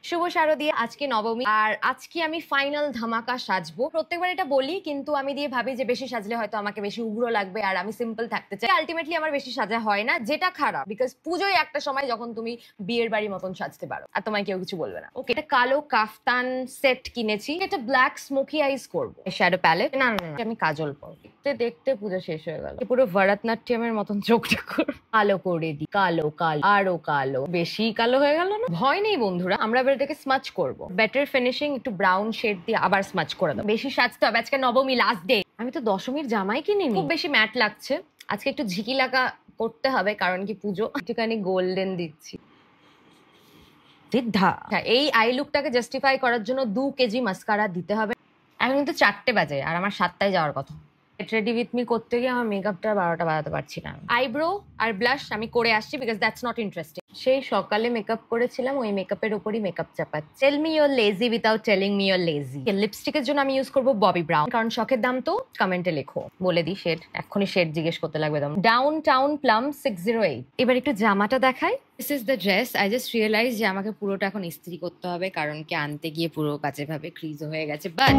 শুভ শারদীয়া, আজকে নবমী আর আজকে আমি ফাইনাল ধামাকা সাজবো। প্রত্যেকবার এটা বলি কিন্তু আমি দিয়ে ভাবি যে বেশি সাজলে হয়তো আমাকে বেশি উগ্র লাগবে আর আমি সিম্পল থাকতে চাই। আলটিমেটলি আমার বেশি সাজা হয় না, যেটা খারাপ, বিকজ পুজোয় একটা সময় যখন তুমি বিয়ের বাড়ির মতন সাজতে পারো আর তোমায় কেউ কিছু বলবে না। ওকে, এটা কালো কাফতান সেট কিনেছি, এটা ব্ল্যাক স্মোকি আইস করবো, শ্যাডো প্যালেট। না না না, আমি কাজল পরবো। দেখতে দেখতে পুজো শেষ হয়ে গেল, পুরো ভরতনাট্যমের মতন চোখটা কালো করে দি, কালো কালো আরো কালো, বেশি কালো হয়ে গেল না? ভয় নেই বন্ধুরা, আমরা এবার এটাকে স্মাচ করবো। বেটার ফিনিশিং, একটু ব্রাউন শেড দিয়ে আবার স্মাচ করে দাও। বেশি সাজতে হবে, আজকে নবমী লাস্ট ডে। আমি তো দশমীর জামাই কিনিনি, খুব বেশি ম্যাট লাগছে। আজকে একটু ঝিকি লাগা করতে হবে, কারণ কি পুজো। একটুখানি গোল্ডেন দিচ্ছি। সিদ্ধা এই আই লুকটাকে জাস্টিফাই করার জন্য 2 কেজি মাস্কারা দিতে হবে। এখন কিন্তু 4টে বাজে আর আমার 7টায় যাওয়ার কথা। গেট রেডি উইথ মি করতে গিয়ে আমার মেকআপটা 12টা বাজাতে পারছি না। আইব্রো আর ব্লাশ আমি করে আসছি, বিকজ দ্যাটস নট ইন্টারেস্টিং। সেই সকালে মেকআপ করেছিলাম, ওই মেকআপের উপরই মেকআপ চাপাচ্ছি। Tell me your lazy without telling me your lazy. লিপস্টিকের জন্য আমি ইউজ করবো ববি ব্রাউন, কারণ শখের দাম তো। কমেন্টে লেখো, বলে দিই শেড। এক্ষুনি শেড জিজ্ঞেস করতে লাগবে দাম। Down town plum 608। এবার একটু জামাটা দেখাই। This is the dress. I just realize যে আমাকে পুরোটা এখন ইস্ত্রি করতে হবে, কারণ কি আনতে গিয়ে পুরো কাছে ভাবে ক্রিজ হয়ে গেছে। বাট